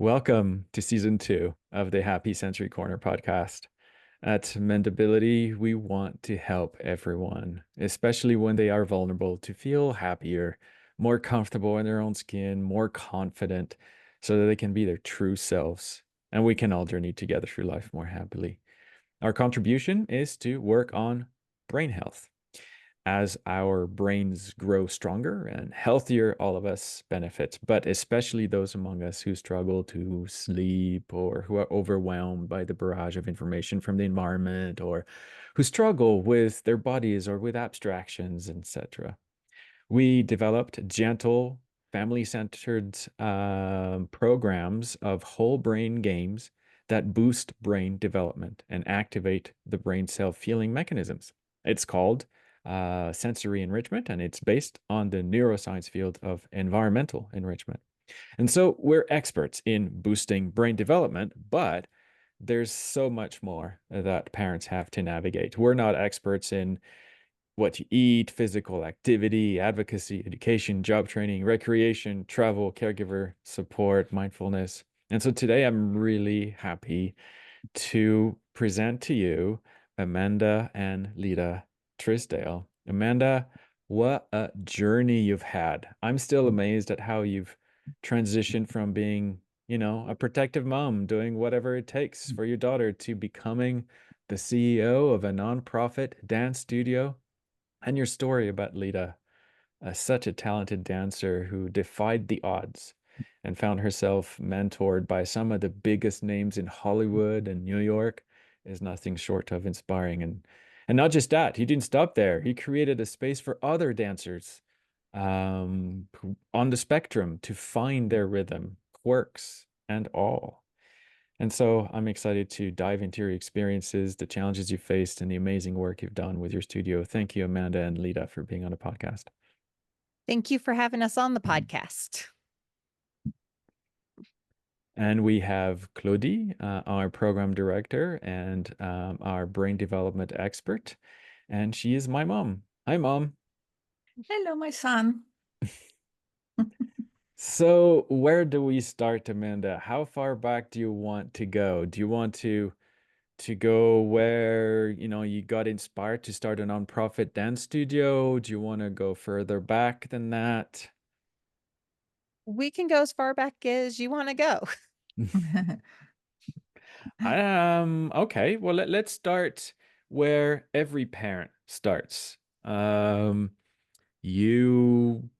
Welcome to season 2 of the Happy Sensory Corner podcast. At Mendability, we want to help everyone, especially when they are vulnerable, to feel happier, more comfortable in their own skin, more confident, so that they can be their true selves. And we can all journey together through life more happily. Our contribution is to work on brain health. As our brains grow stronger and healthier, all of us benefit, but especially those among us who struggle to sleep or who are overwhelmed by the barrage of information from the environment or who struggle with their bodies or with abstractions, etc. We developed gentle, family-centered programs of whole brain games that boost brain development and activate the brain self-healing mechanisms. It's called sensory enrichment, and it's based on the neuroscience field of environmental enrichment. And so we're experts in boosting brain development, but there's so much more that parents have to navigate. We're not experts in what you eat, physical activity, advocacy, education, job training, recreation, travel, caregiver support, mindfulness. And so today I'm really happy to present to you Amanda and Lita Trisdale. Amanda, what a journey you've had. I'm still amazed at how you've transitioned from being, a protective mom, doing whatever it takes for your daughter, to becoming the CEO of a nonprofit dance studio. And your story about Lita, such a talented dancer who defied the odds and found herself mentored by some of the biggest names in Hollywood and New York, is nothing short of inspiring. And not just that, he didn't stop there. He created a space for other dancers on the spectrum to find their rhythm, quirks, and all. And so I'm excited to dive into your experiences, the challenges you faced, and the amazing work you've done with your studio. Thank you, Amanda and Lita, for being on the podcast. Thank you for having us on the podcast. And we have Claudie, our program director and our brain development expert. And she is my mom. Hi, Mom. Hello, my son. So where do we start, Amanda? How far back do you want to go? Do you want to go where, you got inspired to start a nonprofit dance studio? Do you want to go further back than that? We can go as far back as you want to go. Okay. Well, let's start where every parent starts. You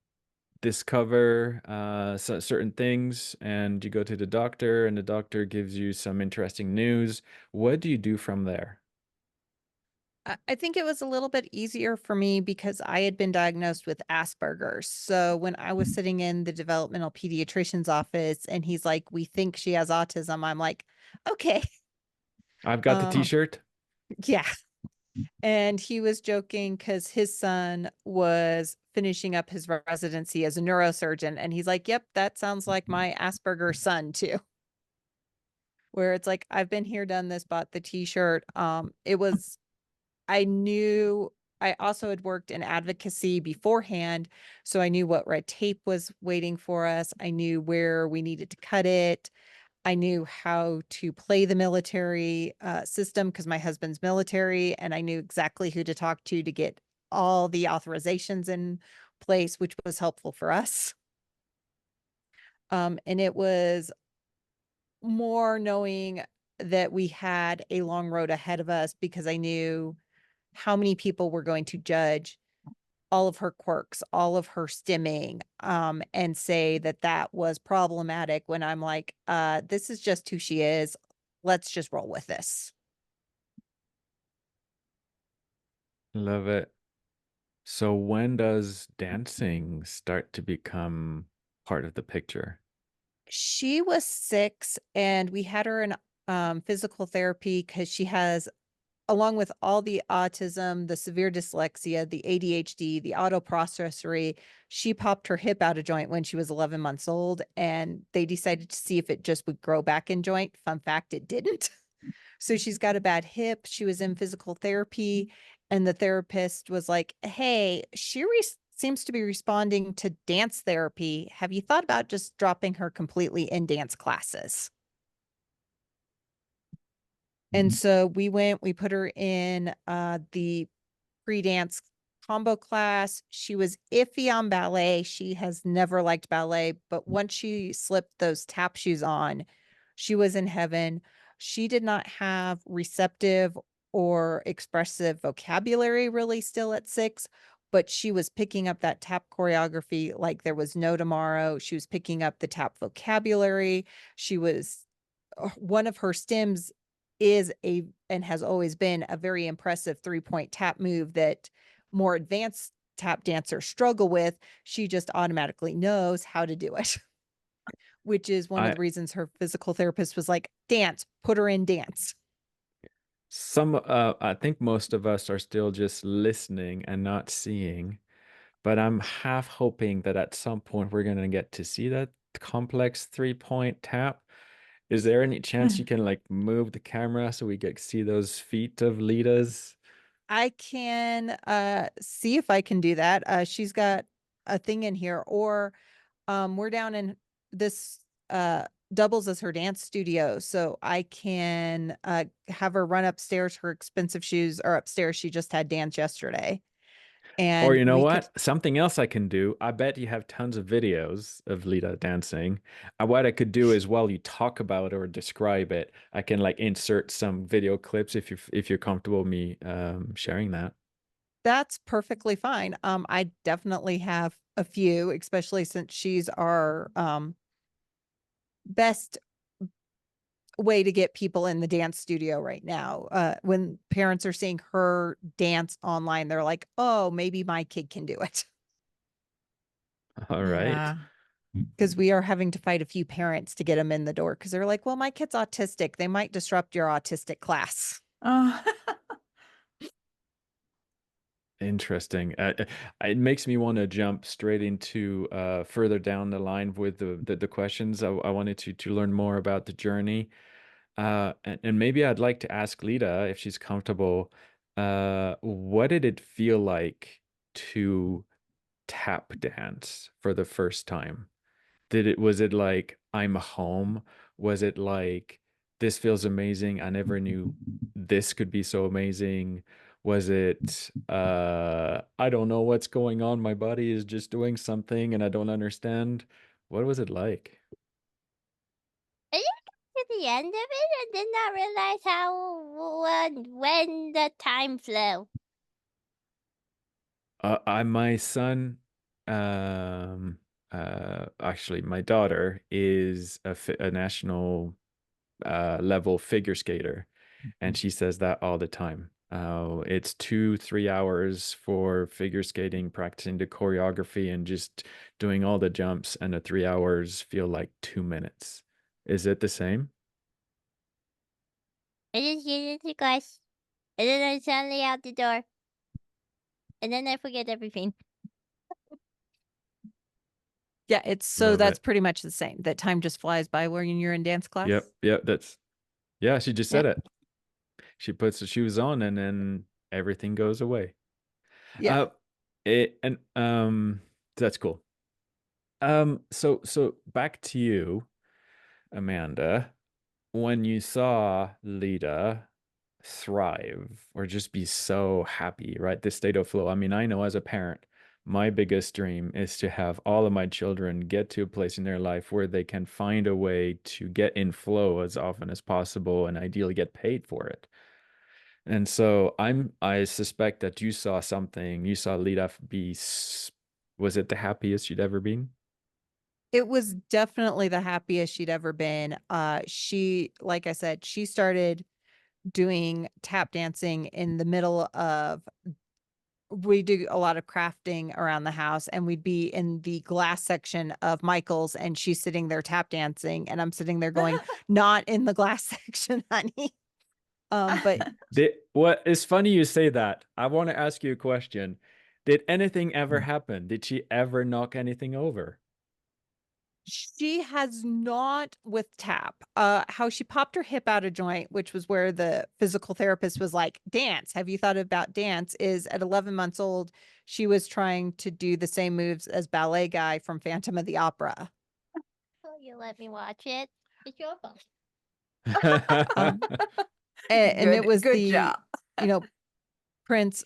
discover certain things and you go to the doctor and the doctor gives you some interesting news. What do you do from there? I think it was a little bit easier for me because I had been diagnosed with Asperger's. So when I was sitting in the developmental pediatrician's office and he's like, "We think she has autism," I'm like, "Okay." I've got the t-shirt. Yeah. And he was joking because his son was finishing up his residency as a neurosurgeon. And he's like, "Yep, that sounds like my Asperger's son too." Where it's like, I've been here, done this, bought the t-shirt. I knew I also had worked in advocacy beforehand, so I knew what red tape was waiting for us. I knew where we needed to cut it. I knew how to play the military system because my husband's military, and I knew exactly who to talk to get all the authorizations in place, which was helpful for us. And it was more knowing that we had a long road ahead of us because I knew how many people were going to judge all of her quirks, all of her stimming, and say that that was problematic when I'm like, this is just who she is. Let's just roll with this. Love it. So when does dancing start to become part of the picture? She was 6 and we had her in physical therapy because she has, along with all the autism, the severe dyslexia, the ADHD, the autoprocessory, she popped her hip out of joint when she was 11 months old, and they decided to see if it just would grow back in joint. Fun fact, it didn't. So she's got a bad hip. She was in physical therapy, and the therapist was like, "Hey, she seems to be responding to dance therapy. Have you thought about just dropping her completely in dance classes? And so we put her in the pre-dance combo class. She was iffy on ballet. She has never liked ballet, but once she slipped those tap shoes on, she was in heaven. She did not have receptive or expressive vocabulary really still at 6, but she was picking up that tap choreography like there was no tomorrow. She was picking up the tap vocabulary. She was one of her stems is and has always been a very impressive 3-point tap move that more advanced tap dancers struggle with. She just automatically knows how to do it, which is one of the reasons her physical therapist was like, dance, put her in dance. I think most of us are still just listening and not seeing, but I'm half hoping that at some point we're going to get to see that complex 3-point tap. Is there any chance you can like move the camera so we get to see those feet of Lita's? I can see if I can do that. She's got a thing in here, or we're down in this doubles as her dance studio, so I can have her run upstairs. Her expensive shoes are upstairs. She just had dance yesterday. Or And you know what? Something else I can do. I bet you have tons of videos of Lita dancing. What I could do is while you talk about or describe it, I can like insert some video clips if you're comfortable with me sharing that. That's perfectly fine. I definitely have a few, especially since she's our best way to get people in the dance studio right now. When parents are seeing her dance online, they're like, oh, maybe my kid can do it. All right. Yeah. Because we are having to fight a few parents to get them in the door because they're like, well, my kid's autistic. They might disrupt your autistic class. Oh, Interesting. It makes me want to jump straight into further down the line with the questions. I wanted to learn more about the journey. And maybe I'd like to ask Lita if she's comfortable. What did it feel like to tap dance for the first time? Was it like I'm home? Was it like this feels amazing? I never knew this could be so amazing. Was it I don't know what's going on. My body is just doing something and I don't understand. What was it like? I didn't get to the end of it and did not realize how when the time flew. My son, actually, my daughter is a national level figure skater, and she says that all the time. It's 2, 3 hours for figure skating, practicing the choreography and just doing all the jumps, and the 3 hours feel like 2 minutes. Is it the same? I just get into class, and then I'm suddenly out the door, and then I forget everything. Yeah, that's pretty much the same. That time just flies by when you're in dance class. Yep, yeah, she just said it. She puts the shoes on and then everything goes away. Yeah. That's cool. So back to you, Amanda. When you saw Lita thrive or just be so happy, right? This state of flow. I mean, I know as a parent, my biggest dream is to have all of my children get to a place in their life where they can find a way to get in flow as often as possible and ideally get paid for it. And so I suspect that you saw something, you saw Lita was it the happiest you'd ever been? It was definitely the happiest she'd ever been. She, like I said, she started doing tap dancing in the middle of, we do a lot of crafting around the house, and we'd be in the glass section of Michael's and she's sitting there tap dancing and I'm sitting there going, not in the glass section, honey. But What is funny you say that. I want to ask you a question. Did anything ever happen? Did she ever knock anything over? She has not with tap. How she popped her hip out of joint, which was where the physical therapist was like, dance. Have you thought about dance? Is at 11 months old, she was trying to do the same moves as ballet guy from Phantom of the Opera. Oh, you let me watch it. It's your fault. Um, and it was Good the, job. Prince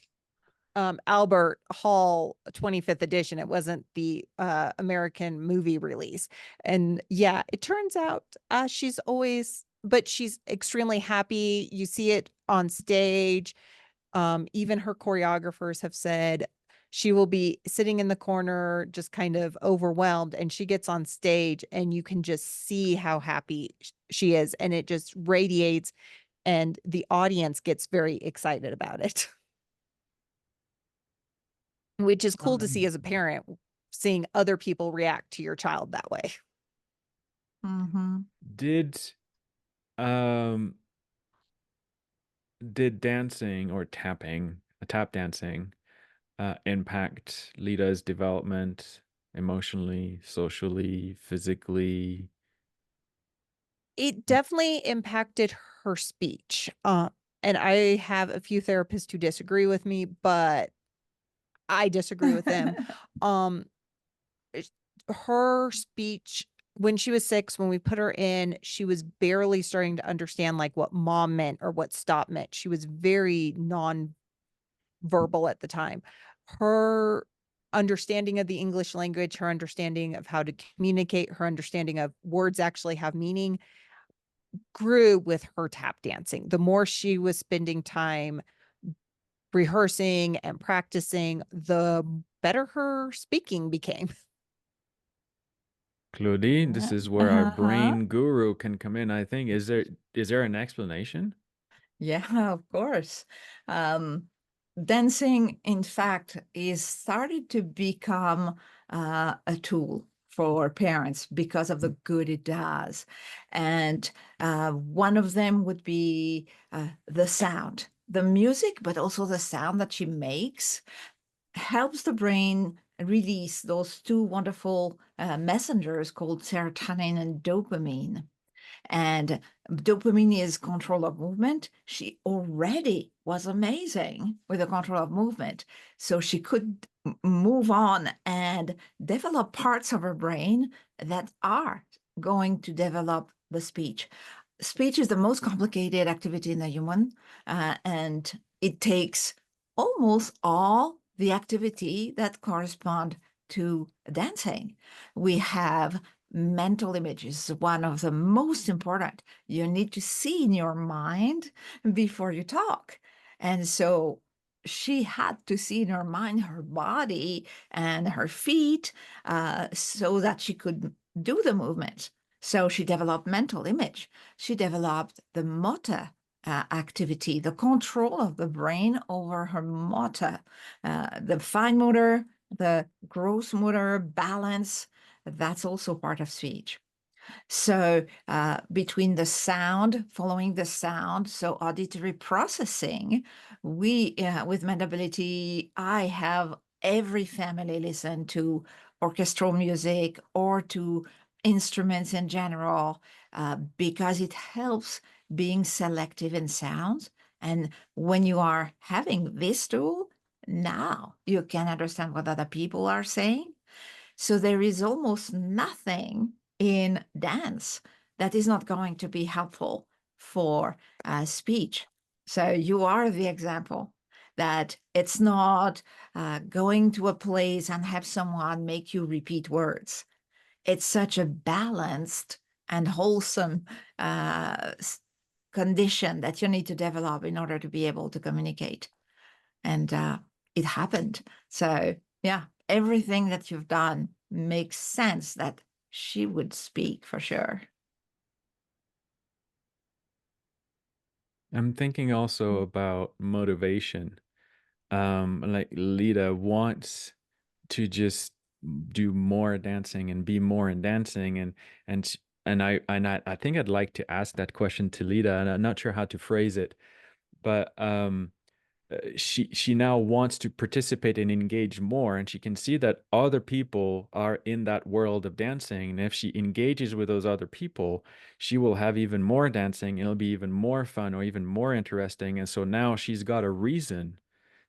Albert Hall 25th edition. It wasn't the American movie release. And yeah, it turns out she's extremely happy. You see it on stage. Even her choreographers have said she will be sitting in the corner, just kind of overwhelmed, and she gets on stage and you can just see how happy she is. And it just radiates, and the audience gets very excited about it. Which is cool to see as a parent, seeing other people react to your child that way. Mm-hmm. Um, did dancing or tap dancing, impact Lita's development emotionally, socially, physically? It definitely impacted her speech. And I have a few therapists who disagree with me, but I disagree with them. Um, her speech when she was 6, when we put her in, she was barely starting to understand like what mom meant or what stop meant. She was very non-verbal at the time. Her understanding of the English language, her understanding of how to communicate, her understanding of words actually have meaning grew with her tap dancing. The more she was spending time rehearsing and practicing, the better her speaking became. Claudine, this is where our Uh-huh. brain guru can come in, I think. Is there an explanation? Yeah, of course. Dancing, in fact, is started to become a tool for parents because of the good it does. And one of them would be the sound, the music, but also the sound that she makes helps the brain release those two wonderful messengers called serotonin and dopamine. And dopamine is control of movement. She already was amazing with the control of movement. So she could move on and develop parts of her brain that are going to develop the speech. Speech is the most complicated activity in the human, and it takes almost all the activity that correspond to dancing. We have mental images, one of the most important. You need to see in your mind before you talk. And so she had to see in her mind her body and her feet so that she could do the movement. So she developed mental image. She developed the motor activity, the control of the brain over her motor, the fine motor, the gross motor, balance. That's also part of speech. So between the sound, following the sound, so auditory processing, we, with Mandability, I have every family listen to orchestral music or to instruments in general because it helps being selective in sounds. And when you are having this tool, now you can understand what other people are saying. So there is almost nothing in dance that is not going to be helpful for speech. So you are the example that it's not going to a place and have someone make you repeat words. It's such a balanced and wholesome condition that you need to develop in order to be able to communicate. And it happened. So yeah, everything that you've done makes sense that she would speak for sure. I'm thinking also about motivation. Like Lita wants to just do more dancing and be more in dancing, and I think I'd like to ask that question to Lita, and I'm not sure how to phrase it, but she now wants to participate and engage more, and she can see that other people are in that world of dancing, and if she engages with those other people, she will have even more dancing, and it'll be even more fun or even more interesting. And so now she's got a reason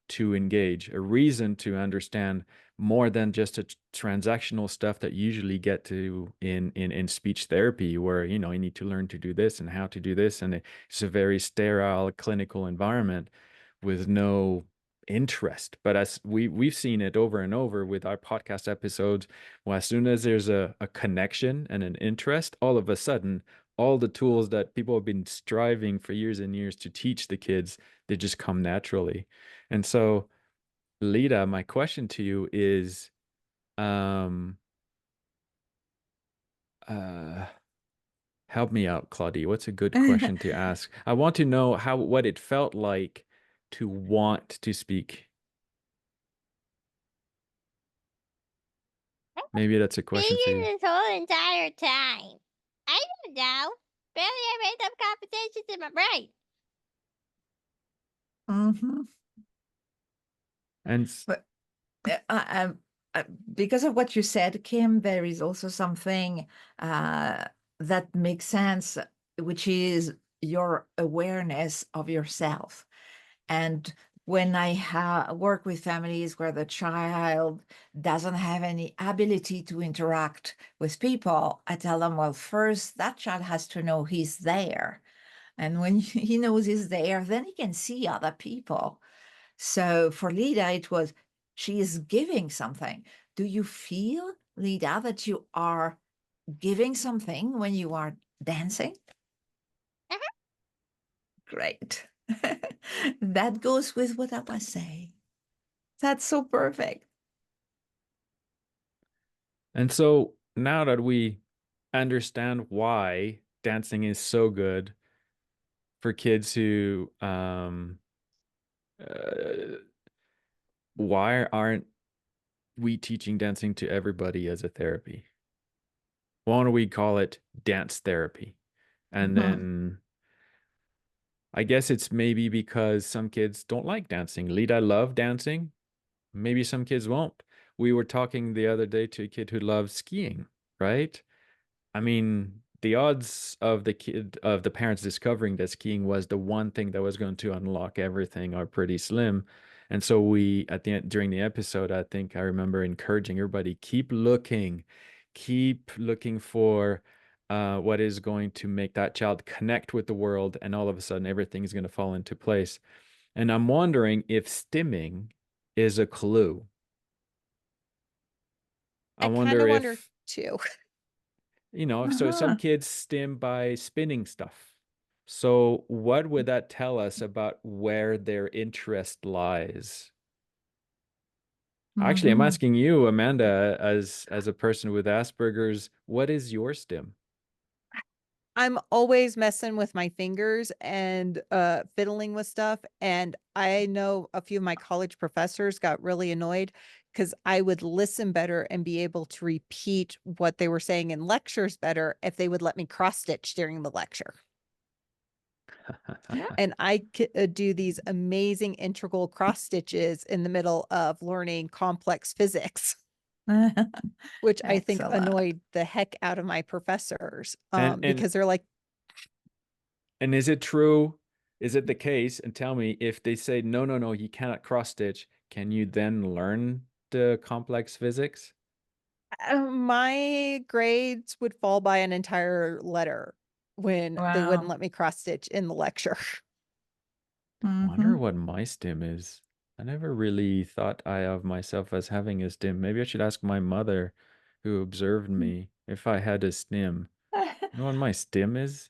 to engage, a reason to understand more than just a transactional stuff that you usually get to in speech therapy, where you need to learn to do this and how to do this, and it's a very sterile clinical environment with no interest. But as we've seen it over and over with our podcast episodes, well, as soon as there's a connection and an interest, all of a sudden all the tools that people have been striving for years and years to teach the kids, they just come naturally. And so, Lita, my question to you is, um, help me out, Claudie. What's a good question to ask? I want to know what it felt like to want to speak. Maybe that's a question for you. Speaking this whole entire time. I don't know. Barely I made up competitions in my brain. Mm-hmm. And But because of what you said, Kim, there is also something that makes sense, which is your awareness of yourself. And when I work with families where the child doesn't have any ability to interact with people, I tell them, well, first, that child has to know he's there. And when he knows he's there, then he can see other people. So for Lita, it was, she is giving something. Do you feel, Lita, that you are giving something when you are dancing? Uh-huh. Great. That goes with what I was saying. That's so perfect. And so now that we understand why dancing is so good for kids who, why aren't we teaching dancing to everybody as a therapy? Why don't we call it dance therapy? And then I guess it's maybe because some kids don't like dancing. Lita love dancing. Maybe some kids won't. We were talking the other day to a kid who loves skiing, right? I mean, the odds of the parents discovering that skiing was the one thing that was going to unlock everything are pretty slim. And so we, at the end, during the episode, I think I remember encouraging everybody, keep looking for what is going to make that child connect with the world, and all of a sudden everything is going to fall into place. And I'm wondering if stimming is a clue. I I kind wonder of wonder if, too. so some kids stim by spinning stuff. So what would that tell us about where their interest lies? Actually, I'm asking you, Amanda, as a person with Asperger's, what is your stim? I'm always messing with my fingers and fiddling with stuff. And I know a few of my college professors got really annoyed because I would listen better and be able to repeat what they were saying in lectures better if they would let me cross stitch during the lecture. And I could do these amazing integral cross stitches in the middle of learning complex physics, which I think Excellent. annoyed the heck out of my professors And because they're like, and is it true? Is it the case? And tell me, if they say no, you cannot cross stitch, can you then learn the complex physics? my grades would fall by an entire letter when they wouldn't Wow. let me cross stitch in the lecture. Wonder what my stim is. I never really thought I of myself as having a stim. Maybe I should ask my mother, who observed me, if I had a stim. You know what my stim is?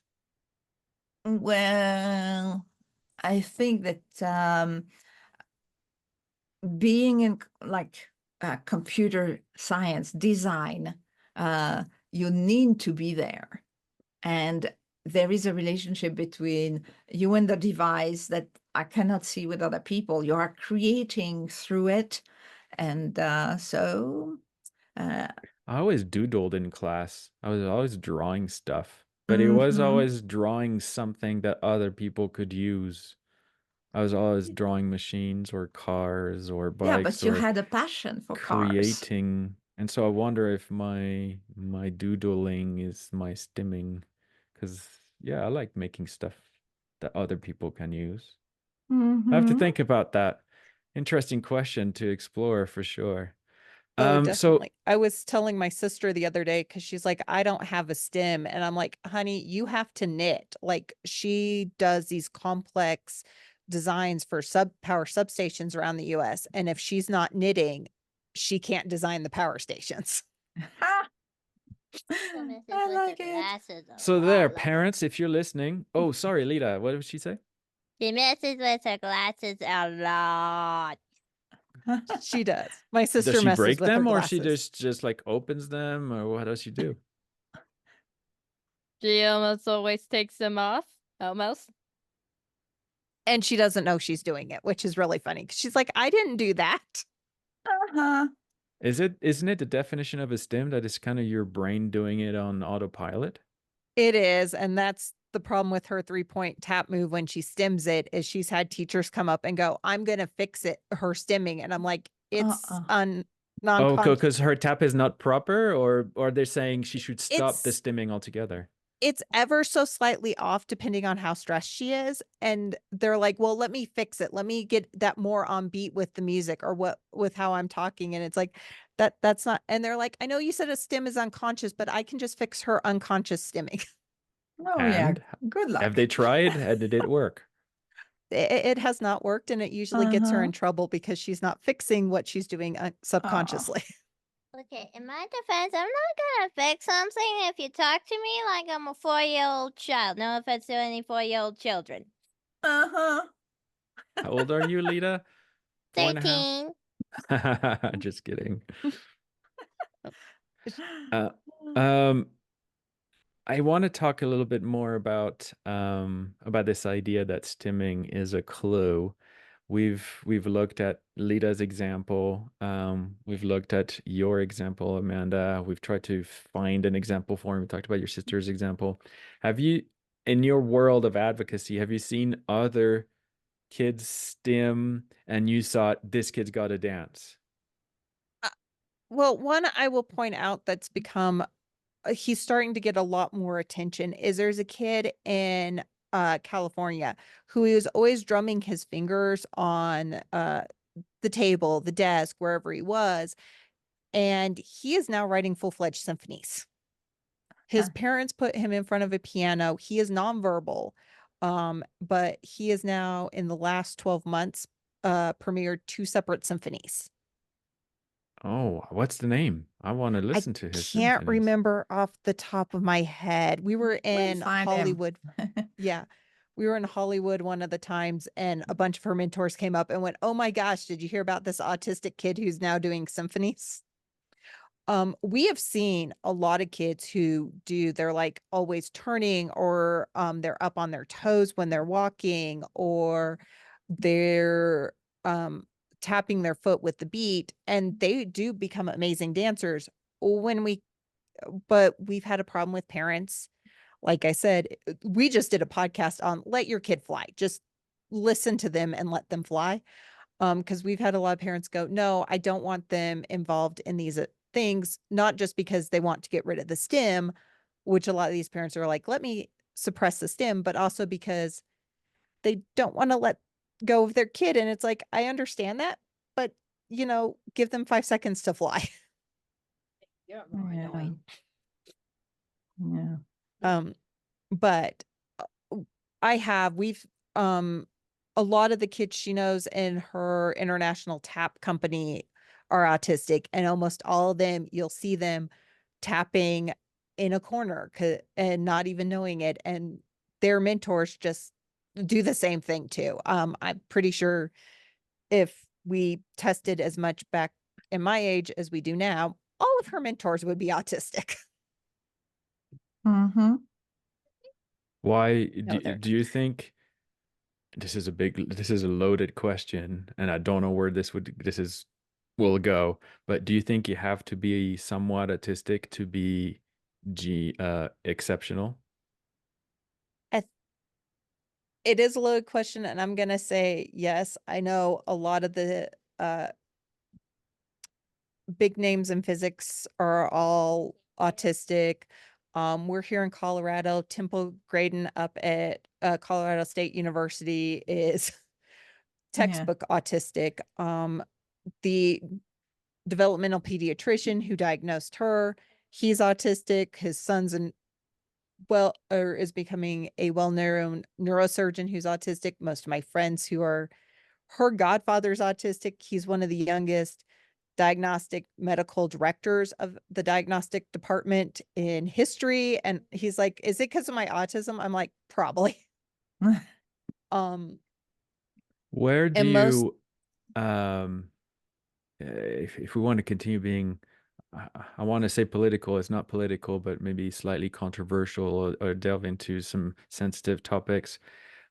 Well, I think that being in like computer science design, you need to be there. And there is a relationship between you and the device that I cannot see with other people. You are creating through it. And so I always doodled in class. I was always drawing stuff, but it was always drawing something that other people could use. I was always drawing machines or cars or Yeah, bikes but you or had a passion for cars. creating. And so I wonder if my doodling is my stimming, because yeah, I like making stuff that other people can use. I have to Mm-hmm. think about that. Interesting question to explore for sure. Oh, So definitely. I was telling my sister the other day because she's like, I don't have a stem. And I'm like, honey, you have to knit. Like, she does these complex designs for power substations around the US. And if she's not knitting, she can't design the power stations. So misses I with like the it. glasses a so lot. there, Like, parents, if you're listening. Oh, sorry, Lita. What did she say? she messes with her glasses a lot. She does. My Does sister she messes break with her them, or she glasses. just like opens them, or what does she do? She almost always takes them off. Almost. And she doesn't know she's doing it, which is really funny. 'Cause she's like, I didn't do that. Uh-huh. Isn't it the definition of a stim that is kind of your brain doing it on autopilot? It is. And that's the problem with her 3-point tap move when she stims it, is she's had teachers come up and go, I'm going to fix it, her stimming. And I'm like, it's Uh-uh. Oh, non-conscious. because her tap is not proper, or they're saying she should stop the It's stimming altogether. it's ever so slightly off depending on how stressed she is. And they're like, well, let me fix it. Let me get that more on beat with the music or what with how I'm talking. And it's like that's not, and they're like, I know you said a stim is unconscious, but I can just fix her unconscious stimming. Oh, yeah. And Good luck. have they tried? And did it work? It has not worked, and it usually gets her Uh-huh. in trouble because she's not fixing what she's doing subconsciously. Okay, in my defense, I'm not gonna fix something if you talk to me like I'm a 4-year-old child. No offense to any 4-year-old children. Uh-huh. How old are you, Lita? 4.5? 13. Just kidding. Uh, um, I want to talk a little bit more about this idea that stimming is a clue. We've looked at Lita's example. We've looked at your example, Amanda. We've tried to find an example for him. We talked about your sister's example. Have you, in your world of advocacy, have you seen other kids stim and you thought this kid's got to dance? Well, one I will point out that's become he's starting to get a lot more attention is there's a kid in California who is always drumming his fingers on the table, the desk, wherever he was, and he is now writing full-fledged symphonies. His parents put him in front of a piano. He is nonverbal, but he is now in the last 12 months premiered 2 separate symphonies. Oh, what's the name? I want to listen to his Can't symphonies. remember off the top of my head. We were in find him. Hollywood. Yeah. We were in Hollywood one of the times, and a bunch of her mentors came up and went, oh my gosh, did you hear about this autistic kid who's now doing symphonies? We have seen a lot of kids who they're like always turning, or they're up on their toes when they're walking, or they're tapping their foot with the beat, and they do become amazing dancers but we've had a problem with parents. Like I said, we just did a podcast on let your kid fly. Just listen to them and let them fly. Because we've had a lot of parents go, no, I don't want them involved in these things, not just because they want to get rid of the STEM, which a lot of these parents are like, let me suppress the STEM, but also because they don't want to let go of their kid. And it's like, I understand that, but give them 5 seconds to fly. Yeah. But we've a lot of the kids she knows in her international tap company are autistic, and almost all of them, you'll see them tapping in a corner and not even knowing it. And their mentors just do the same thing too. I'm pretty sure if we tested as much back in my age as we do now, all of her mentors would be autistic. Mm-hmm. Why No, do you think this is a loaded question, and I don't know where will go, but do you think you have to be somewhat autistic to be exceptional? It is a loaded question, and I'm gonna say yes. I know a lot of the big names in physics are all autistic. We're here in Colorado. Temple Graydon up at Colorado State University is textbook autistic. The developmental pediatrician who diagnosed her, he's autistic. His son's is becoming a well-known neurosurgeon who's autistic. Most of my friends who are her godfather's autistic. He's one of the youngest diagnostic medical directors of the diagnostic department in history. And he's like, is it because of my autism? I'm like, probably. Where do and most you, if we want to continue being, I want to say political, it's not political, but maybe slightly controversial or delve into some sensitive topics.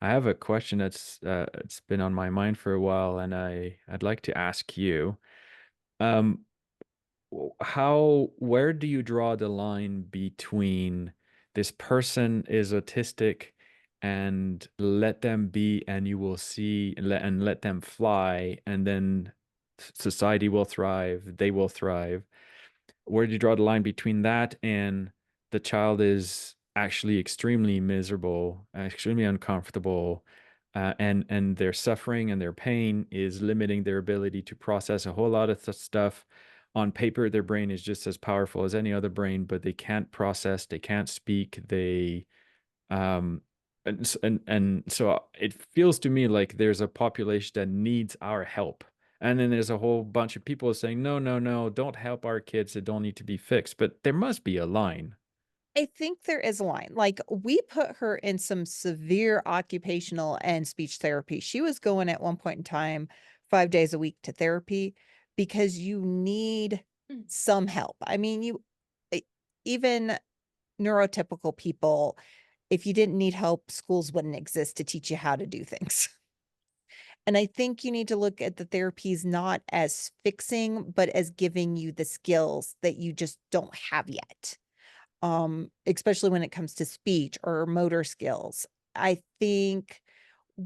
I have a question that's it's been on my mind for a while, and I'd like to ask you, where do you draw the line between this person is autistic and let them be, and you will see, and let them fly, and then society will thrive, they will thrive? Where do you draw the line between that and the child is actually extremely miserable, extremely uncomfortable, and their suffering and their pain is limiting their ability to process a whole lot of stuff? On paper, their brain is just as powerful as any other brain, but they can't process, they can't speak, they and so it feels to me like there's a population that needs our help. And then there's a whole bunch of people saying, no, no, no, don't help our kids. They don't need to be fixed. But there must be a line. I think there is a line. Like, we put her in some severe occupational and speech therapy. She was going at one point in time 5 days a week to therapy because you need some help. I mean, even neurotypical people, if you didn't need help, schools wouldn't exist to teach you how to do things. And I think you need to look at the therapies not as fixing, but as giving you the skills that you just don't have yet. Especially when it comes to speech or motor skills. I think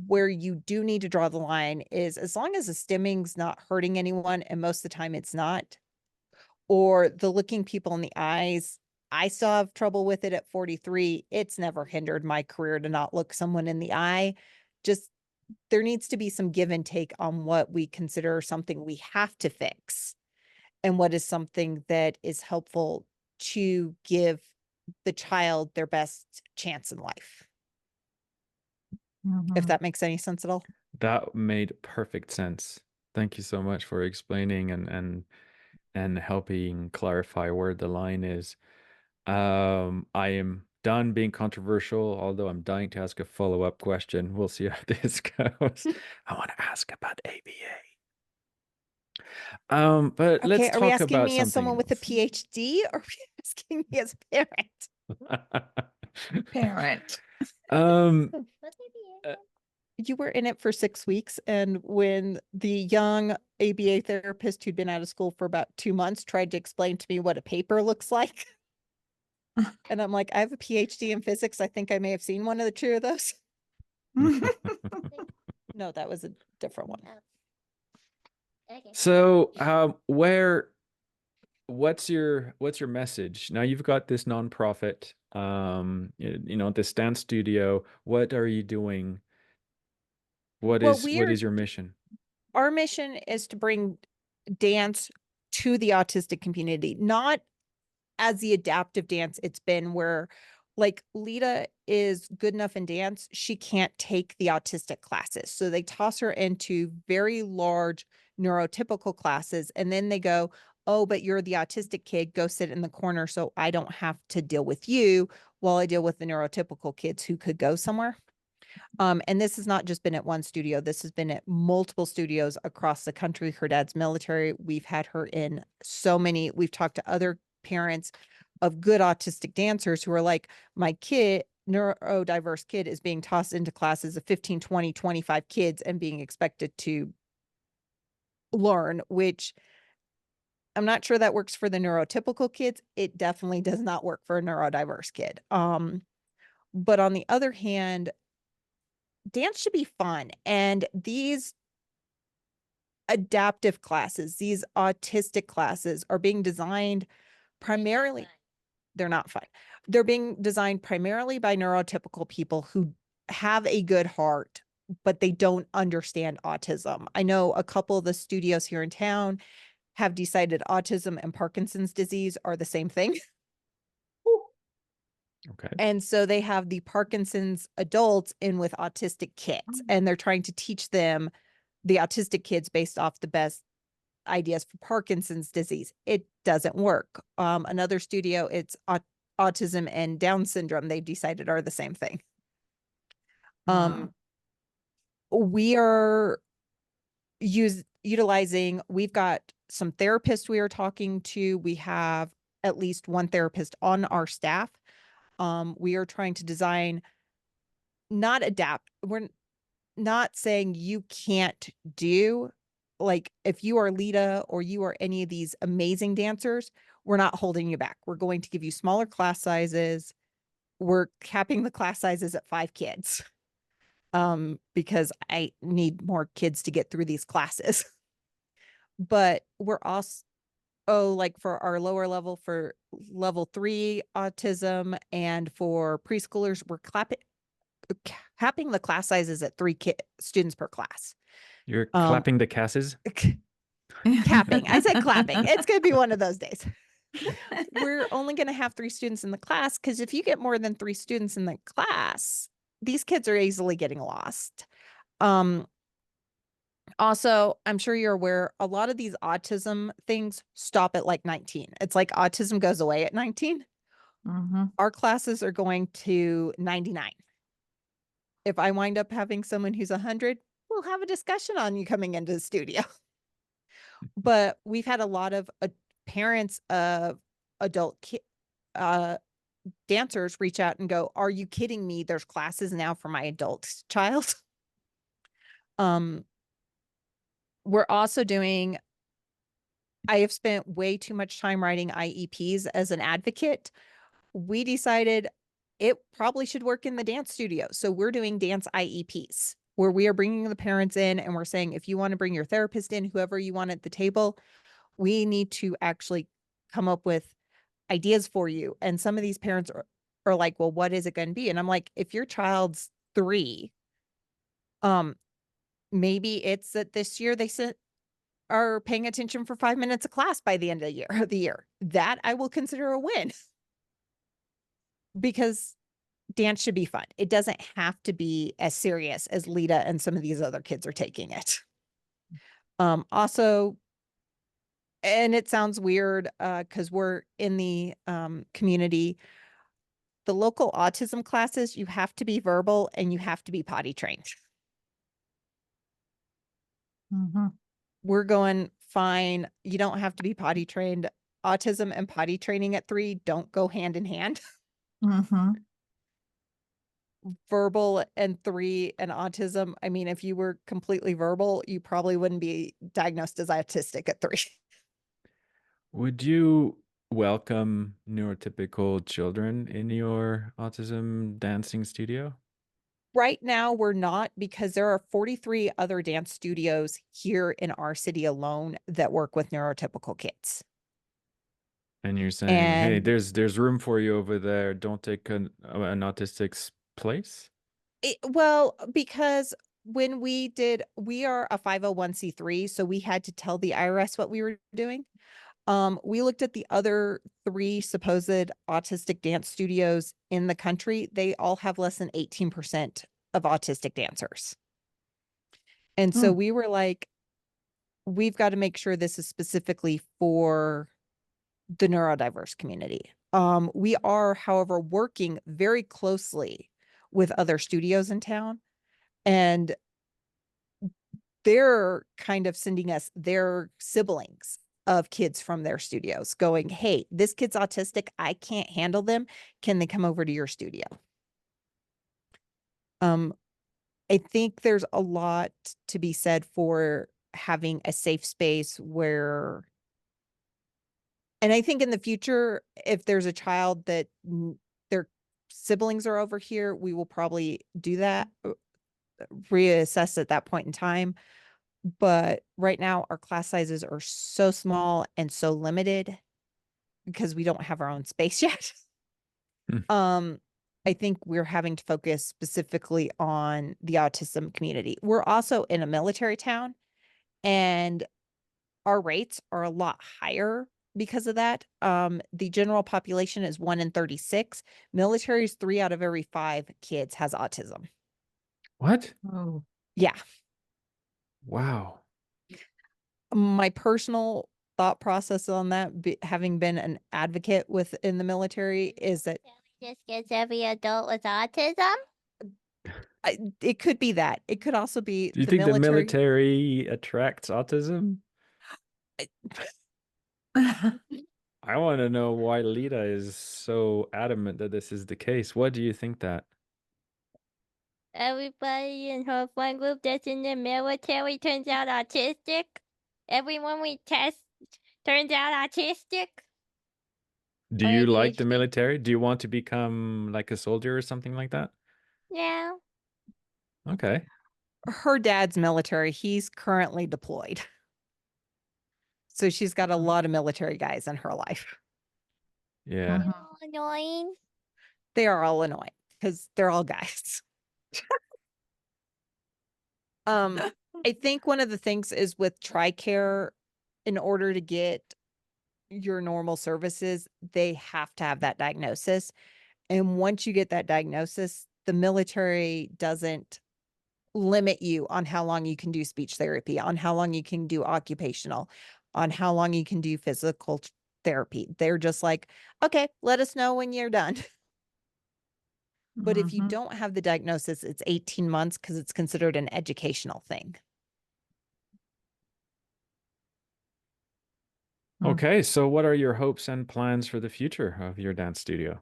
where you do need to draw the line is, as long as the stimming's not hurting anyone, and most of the time it's not, or the looking people in the eyes. I still have trouble with it at 43. It's never hindered my career to not look someone in the eye. Just, there needs to be some give and take on what we consider something we have to fix and what is something that is helpful to give the child their best chance in life. If that makes any sense at all. That made perfect sense. Thank you so much for explaining and helping clarify where the line is. I am done being controversial, although I'm dying to ask a follow-up question. We'll see how this goes. I want to ask about ABA. But Okay, let's are we talk asking about me as someone something with a PhD, or are we asking me as a parent? Parent. What's ABA? You were in it for 6 weeks, and when the young ABA therapist who'd been out of school for about 2 months tried to explain to me what a paper looks like, and I'm like, I have a PhD in physics. I think I may have seen one of the two of those. No, that was a different one. Okay. So, what's your message? Now you've got this nonprofit, this dance studio. What are you doing? What is your mission? Our mission is to bring dance to the autistic community, not as the adaptive dance it's been, where, like, Lita is good enough in dance, she can't take the autistic classes. So they toss her into very large neurotypical classes, and then they go, oh, but you're the autistic kid, go sit in the corner so I don't have to deal with you while I deal with the neurotypical kids who could go somewhere. And this has not just been at one studio. This has been at multiple studios across the country. Her dad's military. We've had her in so many. We've talked to other parents of good autistic dancers who are like, my kid, neurodiverse kid, is being tossed into classes of 15, 20, 25 kids and being expected to learn, which I'm not sure that works for the neurotypical kids. It definitely does not work for a neurodiverse kid. But on the other hand, dance should be fun. And these adaptive classes, these autistic classes are being designed primarily, they're not fun. They're being designed primarily by neurotypical people who have a good heart, but they don't understand autism. I know a couple of the studios here in town have decided autism and Parkinson's disease are the same thing. Okay. And so they have the Parkinson's adults in with autistic kids, and they're trying to teach them the autistic kids based off the best ideas for Parkinson's disease. It doesn't work. Another studio, it's autism and Down syndrome, they've decided are the same thing. We are utilizing, we've got some therapists we are talking to. We have at least one therapist on our staff. We are trying to design, not adapt. We're not saying you can't do, like if you are Lita or you are any of these amazing dancers, we're not holding you back. We're going to give you smaller class sizes. We're capping the class sizes at 5 kids. Because I need more kids to get through these classes. But we're also, like for our lower level, for level 3 autism and for preschoolers, we're capping the class sizes at 3 students per class. You're clapping the casses? Capping. I said clapping. It's going to be one of those days. We're only going to have 3 students in the class, because if you get more than 3 students in the class, these kids are easily getting lost. Also, I'm sure you're aware, a lot of these autism things stop at like 19. It's like autism goes away at 19. Our classes are going to 99. If I wind up having someone who's 100, we'll have a discussion on you coming into the studio. But we've had a lot of parents of adult dancers reach out and go, "Are you kidding me? There's classes now for my adult child." We're also doing, I have spent way too much time writing IEPs as an advocate. We decided it probably should work in the dance studio. So we're doing dance IEPs where we are bringing the parents in and we're saying, if you want to bring your therapist in, whoever you want at the table, we need to actually come up with ideas for you. And some of these parents are like, well, what is it going to be? And I'm like, if your child's 3, maybe it's that this year they are paying attention for 5 minutes of class by the end of the year. That I will consider a win. Because dance should be fun. It doesn't have to be as serious as Lita and some of these other kids are taking it. Also, and it sounds weird because we're in the community, the local autism classes, you have to be verbal and you have to be potty trained. We're going, fine, you don't have to be potty trained. Autism and potty training at 3 don't go hand in hand. Verbal and 3 and autism. I mean, if you were completely verbal, you probably wouldn't be diagnosed as autistic at 3. Would you welcome neurotypical children in your autism dancing studio? Right now, we're not, because there are 43 other dance studios here in our city alone that work with neurotypical kids. And you're saying, hey, And there's room for you over there. Don't take an autistic's place? well, because when we are a 501c3, so we had to tell the IRS what we were doing. We looked at the other 3 supposed autistic dance studios in the country. They all have less than 18% of autistic dancers. And so we were like, we've got to make sure this is specifically for the neurodiverse community. We are, however, working very closely with other studios in town, and they're kind of sending us their siblings of kids from their studios going, hey, this kid's autistic. I can't handle them. Can they come over to your studio? I think there's a lot to be said for having a safe space where, and I think in the future, if there's a child that their siblings are over here, we will probably do that. reassess at that point in time. But right now our class sizes are so small and so limited because we don't have our own space yet. I think we're having to focus specifically on the autism community. We're also in a military town, and our rates are a lot higher because of that. The general population is 1 in 36. Military is 3 out of every 5 kids has autism. What? Oh. Yeah. Wow. My personal thought process on that, having been an advocate within the military, is that Just gets every adult with autism. it could be that. It could also be Do you think the military attracts autism? I want to know why Lita is so adamant that this is the case. What do you think that? Everybody in her friend group that's in the military turns out autistic. Everyone we test turns out autistic. Do Or you like the ADHD. military? Do you want to become like a soldier or something like that? Yeah. Okay. Her dad's military. He's currently deployed. So she's got a lot of military guys in her life. Yeah. They're all annoying. They are all annoying because they're all guys. I think one of the things is with TRICARE, in order to get your normal services, they have to have that diagnosis. And once you get that diagnosis, the military doesn't limit you on how long you can do speech therapy, on how long you can do occupational, on how long you can do physical therapy. They're just like, okay, let us know when you're done. But if you don't have the diagnosis, it's 18 months because it's considered an educational thing. Okay, so what are your hopes and plans for the future of your dance studio?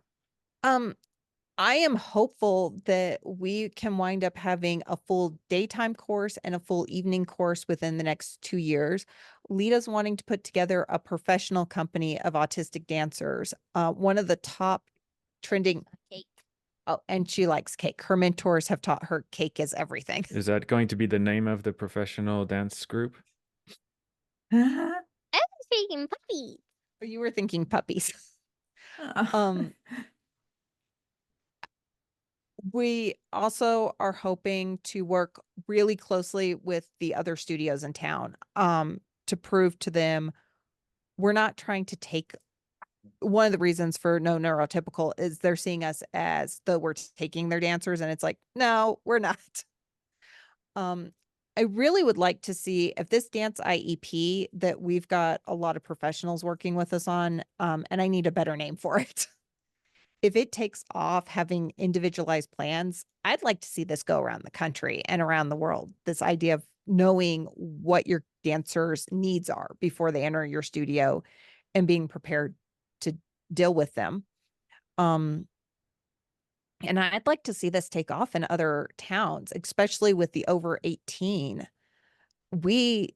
I am hopeful that we can wind up having a full daytime course and a full evening course within the next 2 years. Lita's wanting to put together a professional company of autistic dancers. One of the top trending. Cake. Oh, and she likes cake. Her mentors have taught her cake is everything. Is that going to be the name of the professional dance group? I was speaking puppy. You were thinking puppies. We also are hoping to work really closely with the other studios in town, to prove to them we're not trying to take. One of the reasons for no neurotypical is they're seeing us as though we're taking their dancers, and it's like, no, we're not. I really would like to see if this dance IEP that we've got a lot of professionals working with us on, and I need a better name for it. If it takes off having individualized plans, I'd like to see this go around the country and around the world. This idea of knowing what your dancers' needs are before they enter your studio and being prepared to deal with them. And I'd like to see this take off in other towns, especially with the over 18. We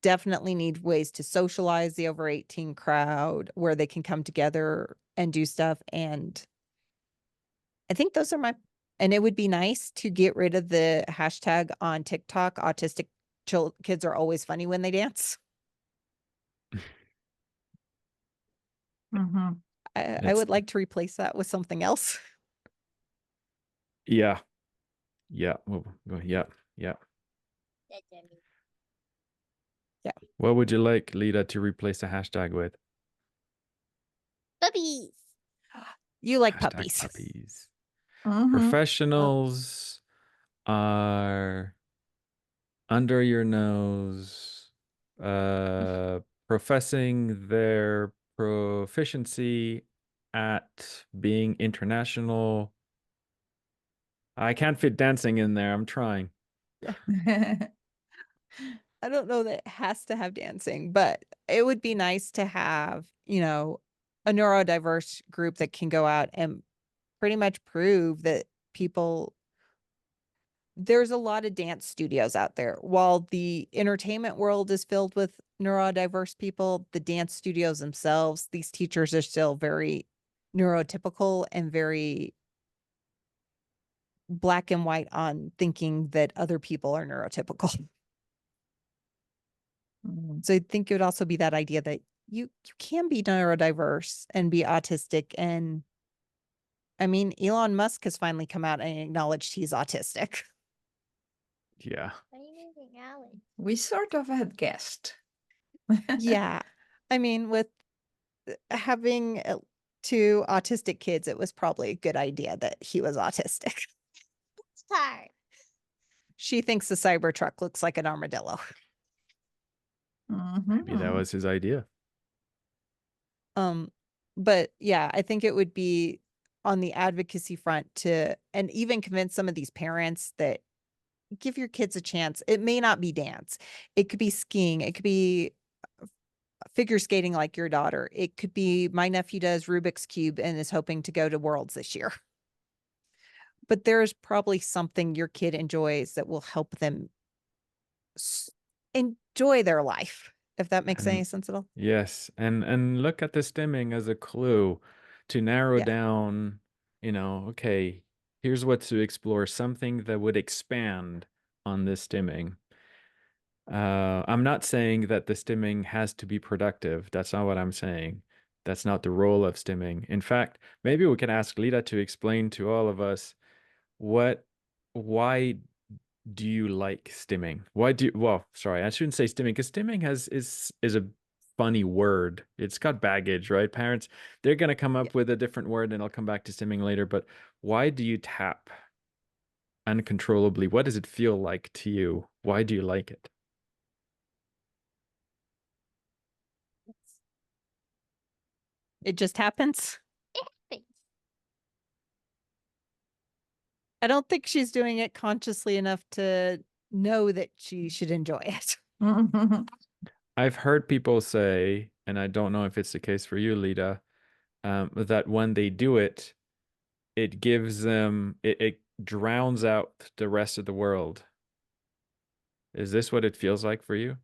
definitely need ways to socialize the over 18 crowd where they can come together and do stuff. And I think those are and it would be nice to get rid of the hashtag on TikTok. Autistic kids are always funny when they dance. I would like to replace that with something else. Yeah. Yeah. Yeah. Yeah. Yeah. What would you like, Lita, to replace the hashtag with? Puppies. You like Hashtag puppies. Puppies. Professionals are under your nose, professing their proficiency at being international. I can't fit dancing in there. I'm trying. I don't know that it has to have dancing, but it would be nice to have, a neurodiverse group that can go out and pretty much prove that there's a lot of dance studios out there. While the entertainment world is filled with neurodiverse people, the dance studios themselves, these teachers are still very neurotypical and very black and white on thinking that other people are neurotypical. So I think it would also be that idea that you can be neurodiverse and be autistic. And I mean, Elon Musk has finally come out and acknowledged he's autistic. Yeah. What do you mean acknowledge? We sort of had guessed. Yeah. I mean, with having two autistic kids, it was probably a good idea that he was autistic. It's hard. She thinks the Cybertruck looks like an armadillo. Maybe that was his idea. But yeah, I think it would be on the advocacy front to, and even convince some of these parents that give your kids a chance. It may not be dance. It could be skiing. It could be figure skating like your daughter. It could be my nephew does Rubik's Cube and is hoping to go to Worlds this year. But there's probably something your kid enjoys that will help them enjoy their life, if that makes any sense at all. Yes, and look at the stimming as a clue to narrow Yeah. down, okay, here's what to explore, something that would expand on this stimming. I'm not saying that the stimming has to be productive. That's not what I'm saying. That's not the role of stimming. In fact, maybe we can ask Lita to explain to all of us why do you like stimming? Well, sorry, I shouldn't say stimming, because stimming is a funny word. It's got baggage, right? Parents, they're gonna come up with a different word, and I'll come back to stimming later. But why do you tap uncontrollably? What does it feel like to you? Why do you like it? It just happens. Thanks. I don't think she's doing it consciously enough to know that she should enjoy it. I've heard people say, and I don't know if it's the case for you, Lita, that when they do it, it gives them, it drowns out the rest of the world. Is this what it feels like for you?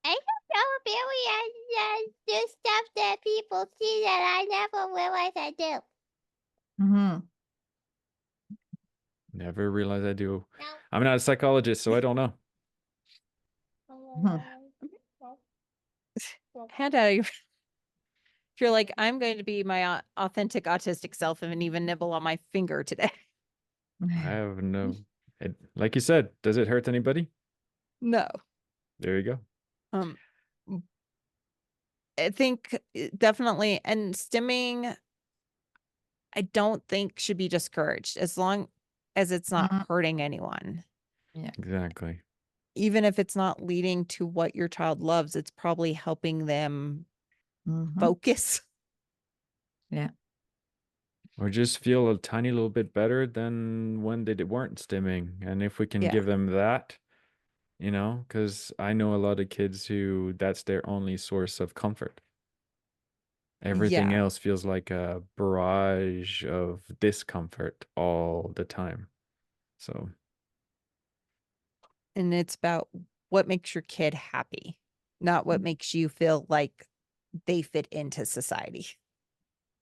I don't know if I do stuff that people see that I never realize I do. Never realized I do. No. I'm not a psychologist, so I don't know. Hannah, if you're like, I'm going to be my authentic autistic self and even nibble on my finger today. I have no, like you said, does it hurt anybody? No. There you go. I think definitely, and stimming, I don't think should be discouraged as long as it's not hurting anyone. Yeah, exactly. Even if it's not leading to what your child loves, it's probably helping them focus. Yeah. Or just feel a tiny little bit better than when they weren't stimming. And if we can give them that, because I know a lot of kids who that's their only source of comfort. Everything else feels like a barrage of discomfort all the time. So. And it's about what makes your kid happy, not what makes you feel like they fit into society.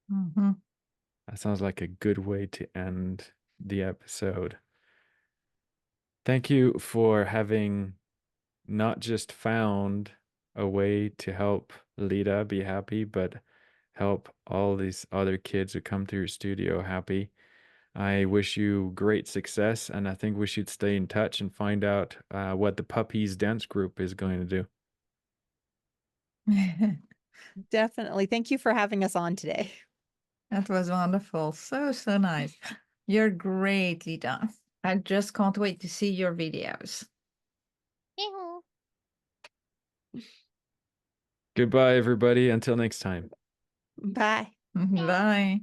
That sounds like a good way to end the episode. Thank you for having not just found a way to help Lita be happy, but help all these other kids who come to your studio happy. I wish you great success, and I think we should stay in touch and find out what the Puppies Dance Group is going to do. Definitely. Thank you for having us on today. That was wonderful. So nice. You're great, Lita. I just can't wait to see your videos. Goodbye, everybody. Until next time. Bye. Bye.